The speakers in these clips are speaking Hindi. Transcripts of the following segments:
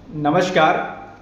नमस्कार,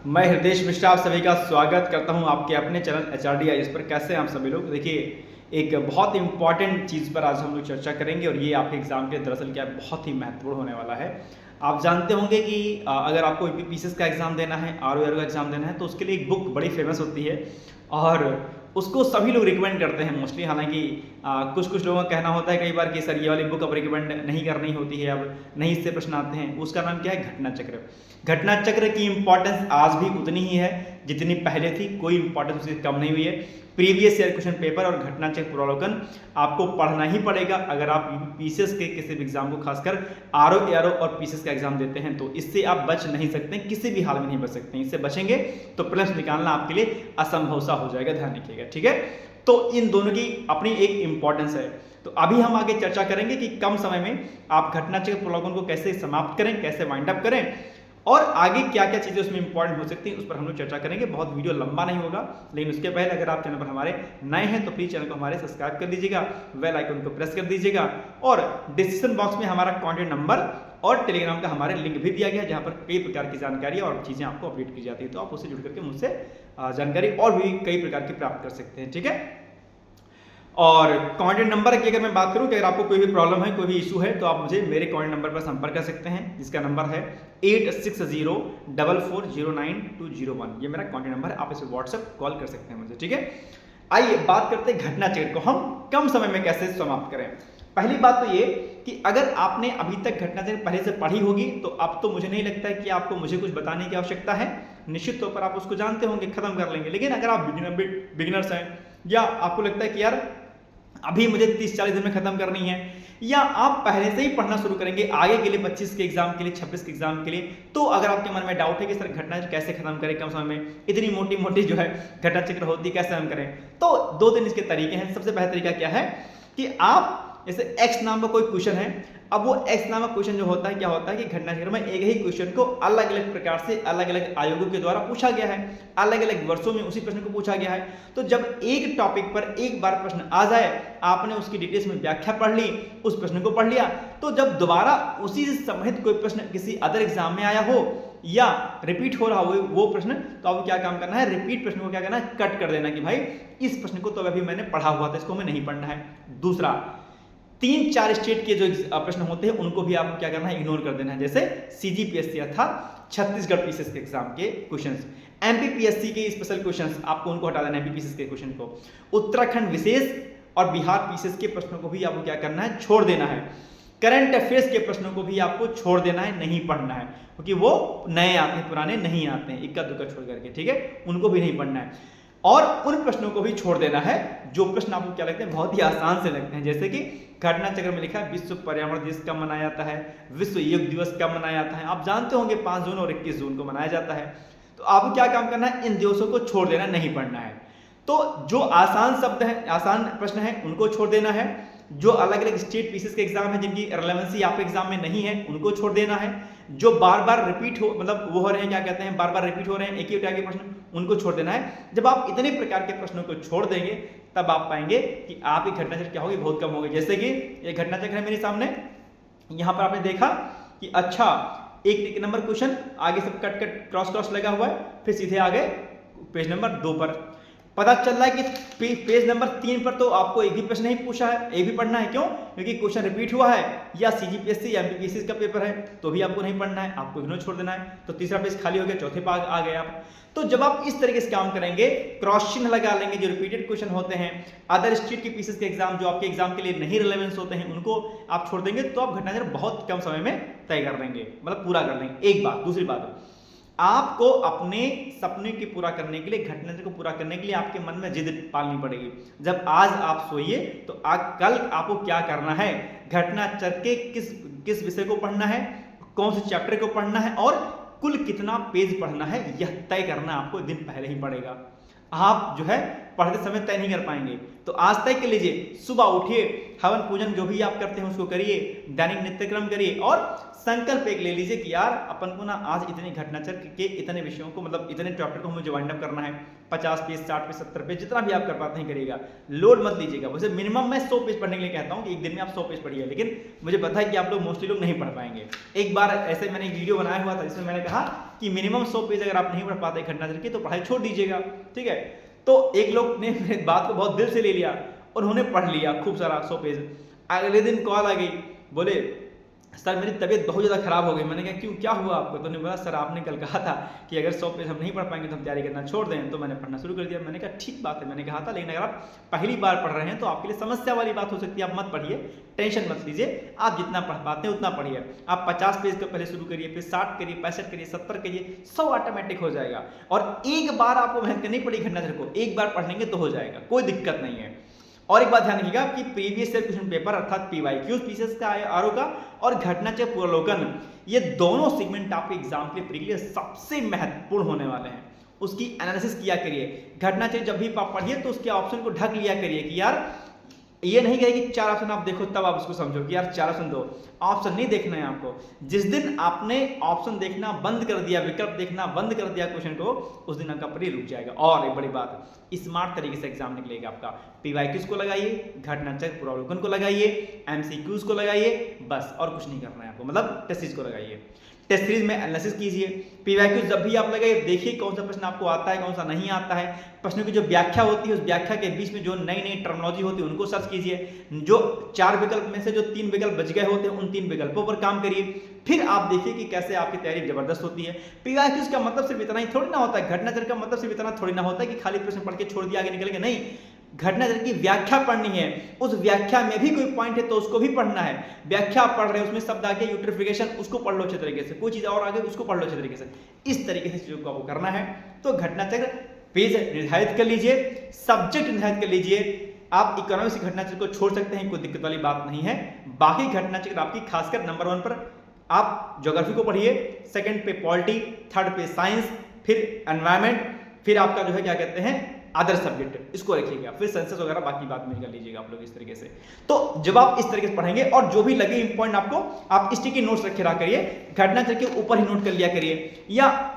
मैं हृदेश मिश्रा आप सभी का स्वागत करता हूं आपके अपने चैनल HRDIS पर। कैसे हैं आप सभी लोग? देखिए, एक बहुत इंपॉर्टेंट चीज़ पर आज हम लोग चर्चा करेंगे और ये आपके एग्जाम के दरअसल क्या है, बहुत ही महत्वपूर्ण होने वाला है। आप जानते होंगे कि अगर आपको यूपीपीसीएस का एग्ज़ाम देना है, आरओ का एग्ज़ाम देना है, तो उसके लिए एक बुक बड़ी फेमस होती है और उसको सभी लोग रिकमेंड करते हैं मोस्टली। हालांकि कुछ कुछ लोगों का कहना होता है कई बार कि सर ये वाली बुक अब रिकमेंड नहीं करनी होती है, अब नहीं इससे प्रश्न आते हैं। उसका नाम क्या है? घटना चक्र। घटना चक्र की इंपॉर्टेंस आज भी उतनी ही है जितनी पहले थी, कोई इंपॉर्टेंस उसकी कम नहीं हुई है। प्रीवियस ईयर क्वेश्चन पेपर और घटना चक्र पुनरावलोकन आपको पढ़ना ही पड़ेगा अगर आप पीसीएस के किसी भी एग्जाम को, खासकर आरओ एआरओ और पीसीएस का एग्जाम देते हैं, तो इससे आप बच नहीं सकते, किसी भी हाल में नहीं बच सकते। इससे बचेंगे तो प्रश्न निकालना आपके लिए असंभव सा हो जाएगा, ध्यान रखिएगा, ठीक है। तो इन दोनों की अपनी एक इंपॉर्टेंस है। तो अभी हम आगे चर्चा करेंगे कि कम समय में आप घटना चक्र पुनरावलोकन को कैसे समाप्त करें, कैसे वाइंड अप करें और आगे क्या क्या चीज़ें उसमें इंपॉर्टेंट हो सकती हैं, उस पर हम लोग चर्चा करेंगे। बहुत वीडियो लंबा नहीं होगा, लेकिन उसके पहले अगर आप चैनल पर हमारे नए हैं तो प्लीज़ चैनल को हमारे सब्सक्राइब कर दीजिएगा, बेल आइकन को प्रेस कर दीजिएगा और डिस्क्रिप्शन बॉक्स में हमारा कॉन्टैक्ट नंबर और टेलीग्राम का हमारे लिंक भी दिया गया है, जहाँ पर कई प्रकार की जानकारी और चीज़ें आपको अपडेट की जाती है। तो आप उससे जुड़ करके मुझसे जानकारी और भी कई प्रकार की प्राप्त कर सकते हैं, ठीक है। और कॉन्टैक्ट नंबर की अगर मैं बात करूं कि अगर आपको कोई भी प्रॉब्लम है, कोई भी इशू है, तो आप मुझे मेरे कॉन्टैक्ट नंबर पर संपर्क कर सकते हैं, जिसका नंबर है 8604409201। ये मेरा कॉन्टैक्ट नंबर है, आप इसे व्हाट्सएप कॉल कर सकते हैं मुझे, ठीक है। आइए बात करते हैं घटना चक्र को हम कम समय में कैसे समाप्त करें। पहली बात तो ये कि अगर आपने अभी तक घटना चक्र पहले से पढ़ी होगी तो अब तो मुझे नहीं लगता है कि आपको मुझे कुछ बताने की आवश्यकता है। निश्चित तौर पर आप उसको जानते होंगे, खत्म कर लेंगे। लेकिन अगर आप बिगिनर्स हैं या आपको लगता है कि यार अभी मुझे 30-40 दिन में खत्म करनी है, या आप पहले से ही पढ़ना शुरू करेंगे आगे के लिए 25 के एग्जाम के लिए, 26 के एग्जाम के लिए, तो अगर आपके मन में डाउट है कि सर घटना चक्र कैसे खत्म करें कम समय में, इतनी मोटी मोटी जो है घटना चक्र होती है, कैसे हम करें, तो 2-3 इसके तरीके हैं। सबसे पहला तरीका क्या है कि आप जैसे एक्स नाम का कोई क्वेश्चन है, अब वो एक्स नामक क्वेश्चन जो होता है, क्या होता है कि घटना चक्र में एक ही क्वेश्चन को अलग अलग प्रकार से अलग अलग आयोगों के द्वारा पूछा गया है, अलग अलग वर्षों में उसी प्रश्न को पूछा गया है। तो जब एक टॉपिक पर एक बार प्रश्न आ जाए, आपने उसकी डिटेल्स में व्याख्या पढ़ ली, उस प्रश्न को पढ़ लिया, तो जब दोबारा उसी से संबंधित कोई प्रश्न किसी अदर एग्जाम में आया हो या रिपीट हो रहा हो वो प्रश्न, तो आपको क्या काम करना है, रिपीट प्रश्न को क्या करना है, कट कर देना कि भाई इस प्रश्न को तो अभी मैंने पढ़ा हुआ था, इसको हमें नहीं पढ़ना है। दूसरा, 3-4 स्टेट के जो प्रश्न होते हैं उनको भी आपको क्या करना है, इग्नोर कर देना है। जैसे सीजीपीएससी अर्थात छत्तीसगढ़ पीसीएस के एग्जाम के क्वेश्चंस, एमपीपीएससी के स्पेशल क्वेश्चंस आपको उनको हटा देना है, एमपीपीएससी के क्वेश्चन को, उत्तराखंड विशेष और बिहार पीसीएस के प्रश्नों को भी आपको क्या करना है, छोड़ देना है। करंट अफेयर्स के प्रश्नों को भी आपको छोड़ देना है, नहीं पढ़ना है, क्योंकि वो नए आते हैं, पुराने नहीं आते हैं, इक्का दुक्का छोड़ करके, ठीक है, उनको भी नहीं पढ़ना है। और उन प्रश्नों को भी छोड़ देना है जो प्रश्न आपको क्या लगते हैं, बहुत ही आसान से लगते हैं। जैसे कि घटना चक्र में लिखा है विश्व पर्यावरण दिवस कब मनाया जाता है, विश्व योग दिवस कब मनाया जाता है, आप जानते होंगे 5 जून और 21 जून को मनाया जाता है। तो आपको क्या काम करना है, इन दिवसों को छोड़ देना, नहीं पढ़ना है। तो जो आसान शब्द है, आसान प्रश्न है, उनको छोड़ देना है। जो अलग अलग स्टेट पीसीएस के एग्जाम है जिनकी रिलेवेंसी आपके एग्जाम में नहीं है, उनको छोड़ देना है। जो बार बार रिपीट हो, मतलब वो हो रहे हैं, क्या कहते हैं, बार बार रिपीट हो रहे हैं एक ही टाइप के प्रश्न, उनको छोड़ देना है। जब आप इतने प्रकार के प्रश्नों को छोड़ देंगे तब आप पाएंगे कि आपकी घटना चक्र क्या होगी, बहुत कम होगी। जैसे कि ये घटना चक्र है मेरे सामने, यहाँ पर आपने देखा कि अच्छा एक नंबर क्वेश्चन, आगे सब कट कट क्रॉस क्रॉस लगा हुआ है, फिर सीधे आगे पेज नंबर 2 पर पता चल रहा है कि पेज नंबर 3 पर तो आपको एक भी प्रश्न नहीं पूछा है, एक भी पढ़ना है। क्यों? क्योंकि क्वेश्चन रिपीट हुआ है, या सीजीपीएससी या एमपीपीएससी का पेपर है, तो भी आपको नहीं पढ़ना है, आपको इग्नोर छोड़ देना है। तो तीसरा पेज खाली हो गया, चौथे पे आ गए आप। तो जब आप इस तरीके से काम करेंगे, क्रॉस चिन्ह लगा लेंगे, जो रिपीटेड क्वेश्चन होते हैं, अदर स्टेट के पीसेस के एग्जाम जो आपके एग्जाम के लिए नहीं रिलेवेंस होते हैं, उनको आप छोड़ देंगे, तो आप घटना चक्र बहुत कम समय में तय कर लेंगे, मतलब पूरा कर लेंगे। एक बात। दूसरी बात, आपको अपने सपने की पूरा करने के लिए, घटना को पूरा करने के लिए आपके मन में जिद पालनी पड़ेगी। जब आज आप सोइए तो कल आपको क्या करना है, घटना चक्र के किस विषय को पढ़ना है, कौन से चैप्टर को पढ़ना है और कुल कितना पेज पढ़ना है, यह तय करना आपको दिन पहले ही पड़ेगा। आप जो है पढ़ते समय तय नहीं कर पाएंगे। तो आज तय कर लीजिए, सुबह उठिए, हवन पूजन जो भी आप करते हैं उसको करिए, दैनिक नित्यक्रम करिए और संकल्प एक ले लीजिए कि यार अपन को ना आज इतनी घटनाचक्र के इतने विषयों को मतलब इतने चैप्टर को मुझे वाइंड अप करना है। 50 पेज, 60 पेज, 70 पेज, जितना भी आप कर पाते हैं करिएगा। लोड मत लीजिएगा। वैसे मिनिमम मैं 100 पेज पढ़ने के लिए कहता हूँ कि एक दिन में आप 100 पेज पढ़िए, लेकिन मुझे पता है कि आप लोग मोस्टली लोग नहीं पढ़ पाएंगे। एक बार ऐसे मैंने एक वीडियो बनाया हुआ था जिसमें मैंने कहा कि मिनिमम 100 पेज अगर आप नहीं पढ़ पाते घटनाचक्र की तो पढ़ाई छोड़ दीजिएगा, ठीक है। तो एक लोग ने मेरी बात को बहुत दिल से ले लिया, उन्होंने पढ़ लिया खूब सारा 100 पेज। अगले दिन कॉल आ गई, बोले सर मेरी तबीयत बहुत ज़्यादा खराब हो गई। मैंने कहा क्यों, क्या हुआ आपको? तो उन्होंने बोला सर आपने कल कहा था कि अगर 100 पेज हम नहीं पढ़ पाएंगे तो हम तैयारी करना छोड़ दें। तो मैंने पढ़ना शुरू कर दिया। मैंने कहा ठीक बात है, मैंने कहा था, लेकिन अगर आप पहली बार पढ़ रहे हैं तो आपके लिए समस्या वाली बात हो सकती है। आप मत पढ़िए, टेंशन मत लीजिए, आप जितना पढ़ पाते हैं उतना पढ़िए। आप 50 पेज को पहले शुरू करिए, फिर 60 करिए, 65 करिए, 70 करिए, 100 ऑटोमेटिक हो जाएगा। और एक बार आपको मेहनत करनी पड़ी घटनाचक्र को, एक बार पढ़ लेंगे तो हो जाएगा, कोई दिक्कत नहीं है। और एक बात ध्यान रखिएगा कि प्रीवियस ईयर क्वेश्चन पेपर अर्थात पीवाईक्यूज पीसीएस का आरओ का और घटनाचक्र पूर्वावलोकन, ये दोनों सेगमेंट आपके एग्जाम के लिए सबसे महत्वपूर्ण होने वाले हैं। उसकी एनालिसिस किया करिए। घटनाचक्र जब भी आप पढ़िए तो उसके ऑप्शन को ढक लिया करिए कि यार ये नहीं कहे कि 4 ऑप्शन आप देखो तब आप उसको समझो कि यार 4 ऑप्शन दो। ऑप्शन नहीं देखना है आपको। जिस दिन आपने ऑप्शन देखना बंद कर दिया, विकल्प देखना बंद कर दिया क्वेश्चन को, उस दिन आपका पढ़ाई रुक जाएगा। और एक बड़ी बात, स्मार्ट तरीके से एग्जाम निकलेगा आपका। पीवाईक्यूज को लगाइए, घटनाचक्र पूर्वावलोकन को लगाइए, एमसीक्यूज को लगाइए, बस और कुछ नहीं करना है आपको, मतलब टेस्ट सीरीज को लगाइए। टेस्ट सीरीज में एनालिसिस कीजिए। पीवाईक्यूज जब भी आप लगाइए देखिए कौन सा प्रश्न आपको आता है, कौन सा नहीं आता है। प्रश्नों की जो व्याख्या होती है उस व्याख्या के बीच में जो नई नई टर्मिनोलॉजी होती है उनको सर्च कीजिए। जो 4 विकल्प में से जो 3 विकल्प बच गए होते हैं उन 3 विकल्पों पर काम करिए। फिर आप देखिए कि कैसे आपकी तैयारी जबरदस्त होती है। पीवाईक्यूज का मतलब सिर्फ इतना ही थोड़ी ना होता है, घटनाचक्र का मतलब सिर्फ इतना थोड़ी ना होता है कि खाली प्रश्न पढ़ के छोड़ दिया आगे निकल के, नहीं। घटनाचक्र की व्याख्या पढ़नी है, उस व्याख्या में भी कोई पॉइंट है तो उसको भी पढ़ना है। व्याख्या आप पढ़ रहे हैं, उसमें शब्द आगे यूट्रिफिकेशन, उसको पढ़ लो अच्छे तरीके से, कोई चीज और आगे उसको पढ़ लो अच्छे तरीके से। इस तरीके से चीजों को आपको करना है। तो घटनाचक्र पेज निर्धारित कर लीजिए, सब्जेक्ट निर्धारित कर लीजिए। आप इकोनॉमिक्स की घटनाचक्र को छोड़ सकते हैं, कोई दिक्कत वाली बात नहीं है। बाकी घटनाचक्र आपकी खासकर नंबर 1 पर आप ज्योग्राफी को पढ़िए, सेकंड पे पॉलिटी, थर्ड पे साइंस, फिर एनवायरमेंट, फिर आपका जो है क्या कहते हैं अदर सब्जेक्ट, इसको रखिएगा। फिर सेंसस वगैरह बाकी बात में कर लीजिएगा आप लोग इस तरीके से। तो जब आप इस तरीके से पढ़ेंगे और जो भी लगे इंपॉर्टेंट आपको, आप स्टिकी नोट्स रखे रहा करिए। घटनाचक्र के ऊपर ही नोट कर लिया करिए, या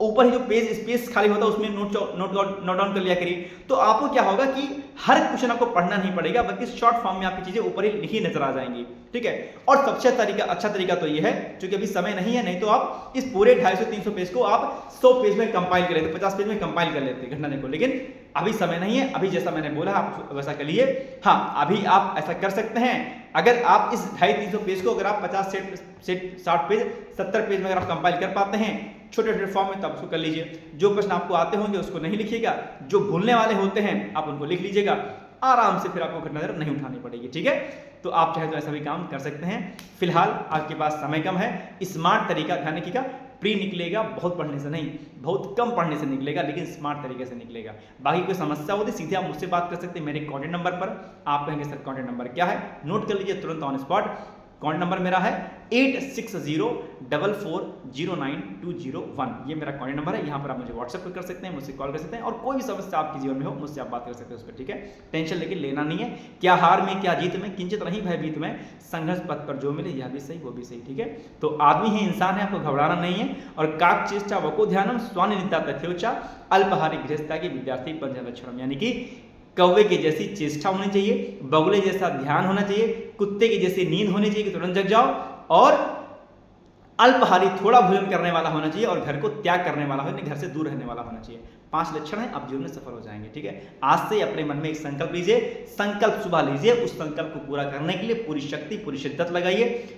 ऊपर ही जो पेज स्पेस खाली होता है उसमें नोट डाउन कर लिया करिए। तो आपको क्या होगा कि हर क्वेश्चन आपको पढ़ना नहीं पड़ेगा, बल्कि शॉर्ट फॉर्म में आपकी चीजें ऊपर ही लिखी नजर आ जाएंगी, ठीक है। और सबसे अच्छा तरीका तो ये है, क्योंकि अभी समय नहीं है, नहीं तो आप इस पूरे 250-300 पेज को आप 100 पेज में कंपाइल कर लेते, 50 पेज में कंपाइल कर लेते घटनाचक्र को। लेकिन अभी समय नहीं है, अभी जैसा मैंने बोला आप वैसा कर लिए। हाँ, अभी आप ऐसा कर सकते हैं, अगर आप इस 250-300 पेज को अगर आप 50 सेट 60 पेज 70 पेज में अगर आप कंपाइल कर पाते हैं छोटे छोटे फॉर्म में, तब उसको कर लीजिए। जो प्रश्न आपको आते होंगे उसको नहीं लिखिएगा, जो भूलने वाले होते हैं आप उनको लिख लीजिएगा, आराम से फिर आपको घटनाचक्र नहीं उठानी पड़ेगी, ठीक है। तो आप चाहे तो ऐसा भी काम कर सकते हैं। फिलहाल आपके पास समय कम है, स्मार्ट तरीका ध्यान रखिएगा। प्री निकलेगा बहुत पढ़ने से नहीं, बहुत कम पढ़ने से निकलेगा, लेकिन स्मार्ट तरीके से निकलेगा। बाकी कोई समस्या होती सीधे आप मुझसे बात कर सकते हैं मेरे कॉन्टैक्ट नंबर पर। आप कहेंगे सर कॉन्टैक्ट नंबर क्या है, नोट कर लीजिए तुरंत ऑन स्पॉट। कॉन्टैक्ट नंबर मेरा है 8604409201। ये मेरा कॉन्टैक्ट नंबर है, यहाँ पर आप मुझे व्हाट्सएप पर कर सकते हैं, मुझसे कॉल कर सकते हैं, और कोई भी समस्या आपके जीवन में हो मुझसे आप बात कर सकते हैं उस पर, ठीक है। टेंशन लेके लेना नहीं है। क्या हार में क्या जीत में, किंचित नहीं भयभीत में, संघर्ष पथ पर जो मिले यह भी सही वो भी सही, ठीक है। तो आदमी है, इंसान है, आपको घबराना नहीं है। और काक चेष्टा वको ध्यानम स्वान निद्रा तथ्योचा अल्पहारी गृहस्था के विद्यार्थी पंच लक्षणम, यानी कि कौवे की जैसी चेष्टा होनी चाहिए, बगुले जैसा ध्यान होना चाहिए, कुत्ते की जैसी नींद होनी चाहिए कि तुरंत जग जाओ, और अल्पहारी थोड़ा भोजन करने वाला होना चाहिए, और घर को त्याग करने वाला हो, घर से दूर रहने वाला होना चाहिए। 5 लक्षण है, आप जीवन में सफल हो जाएंगे, ठीक है। आज से अपने मन में एक संकल्प लीजिए, संकल्प सुबह लीजिए, उस संकल्प को पूरा करने के लिए पूरी शक्ति पूरी शिद्दत लगाइए।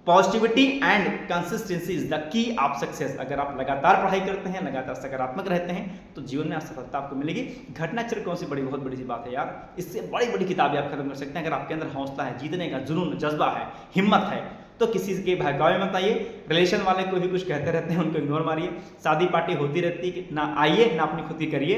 Positivity and consistency is the key of success. अगर आप लगातार पढ़ाई करते हैं, लगातार सकारात्मक रहते हैं, तो जीवन में सफलता आपको मिलेगी। घटनाचक्र कौन सी बहुत बड़ी सी बात है यार, इससे बड़ी बड़ी किताबें आप खत्म कर सकते हैं। अगर आपके अंदर हौसला है, जीतने का जुनून, जज्बा है, हिम्मत है, तो किसी के बहकावे मत आइए। रिलेशन वाले कोई भी कुछ कहते रहते हैं, उनको इग्नोर मारिए। शादी पार्टी होती रहती है, ना आइए ना अपनी खुद की करिए।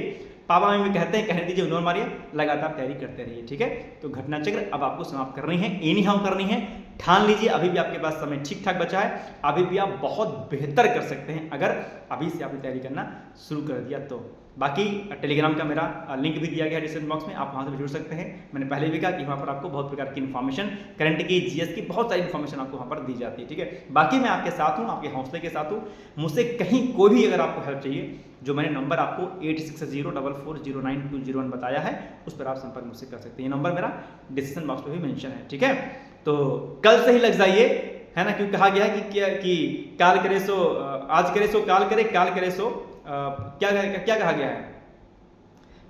पापा मम्मी कहते हैं, कहने दीजिए, इग्नोर मारिए, लगातार तैयारी करते रहिए, ठीक है। तो घटनाचक्र अब आपको समाप्त करनी है, एनी हाउ करनी है। ठान लीजिए, अभी भी आपके पास समय ठीक ठाक बचा है, अभी भी आप बहुत बेहतर कर सकते हैं अगर अभी से आपने तैयारी करना शुरू कर दिया तो। बाकी टेलीग्राम का मेरा लिंक भी दिया गया है डिस्क्रिप्शन बॉक्स में, आप वहाँ से भी जुड़ सकते हैं। मैंने पहले भी कहा कि वहाँ पर आपको बहुत प्रकार की इन्फॉर्मेशन, करंट की, जीएस की बहुत सारी इन्फॉर्मेशन आपको वहाँ पर दी जाती है, ठीक है। बाकी मैं आपके साथ हूँ, आपके हौसले के साथ हूँ। मुझसे कहीं कोई भी अगर आपको हेल्प चाहिए, जो मैंने नंबर आपको 8604409201 बताया है, उस पर आप संपर्क मुझसे कर सकते हैं। ये नंबर मेरा डिस्क्रिप्शन बॉक्स में भी मेंशन है, ठीक है। तो कल से ही लग जाइए, है ना, क्योंकि कहा गया है कि काल करे सो आज करे सो काल करे, काल करे सो क्या कहा गया है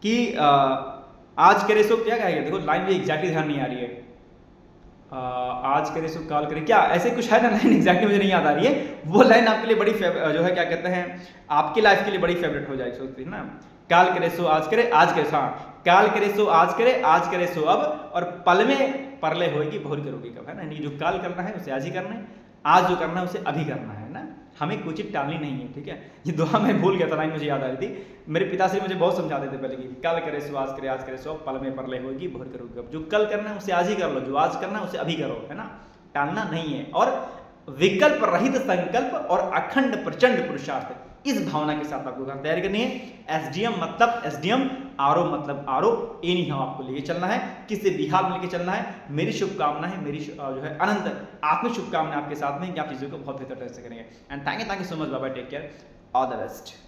कि आज करे सो क्या कहा गया, देखो लाइन भी एग्जैक्टली ध्यान नहीं आ रही है। आज करे सो काल करे, क्या ऐसे कुछ है ना, लाइन एग्जैक्टली मुझे नहीं याद आ रही है। वो लाइन आपके लिए बड़ी जो है क्या कहते हैं, आपकी लाइफ के लिए बड़ी फेवरेट हो जाएगी, सोचती है ना। काल करे सो आज करे, आज करे सो, हाँ, काल करे सो आज करे, आज करे सो अब, और पल में परले होएगी बहुर करोगी कब, है ना। जो काल करना है उसे आज ही करना है, आज जो करना है उसे अभी करना है ना, हमें कोई चीज टालनी नहीं है, ठीक है। ये दुआ मैं भूल गया था, लाइन मुझे याद आ रही थी। मेरे पिताश्री मुझे बहुत समझाते थे पहले कि कल करे सो आज करे, आज करे सो पल में परले होगी बहुर करोगी कब। जो कल करना है उसे आज ही कर लो, जो आज करना है उसे अभी करो, है ना, टालना नहीं है। और विकल्प रहित संकल्प और अखंड प्रचंड पुरुषार्थ, इस भावना के साथ आपको तैयारी करनी है। एसडीएम मतलब एसडीएम, आरओ मतलब आरओ, एनी हम आपको लेके चलना है, किसी भी हाल में लेके चलना है। मेरी शुभकामना है, मेरी जो है अनंत आत्मिक शुभकामना आपके साथ में कि आप चीजों को बहुत बेहतर तरह से करेंगे। And thank you so much, bye bye, take care, all the best.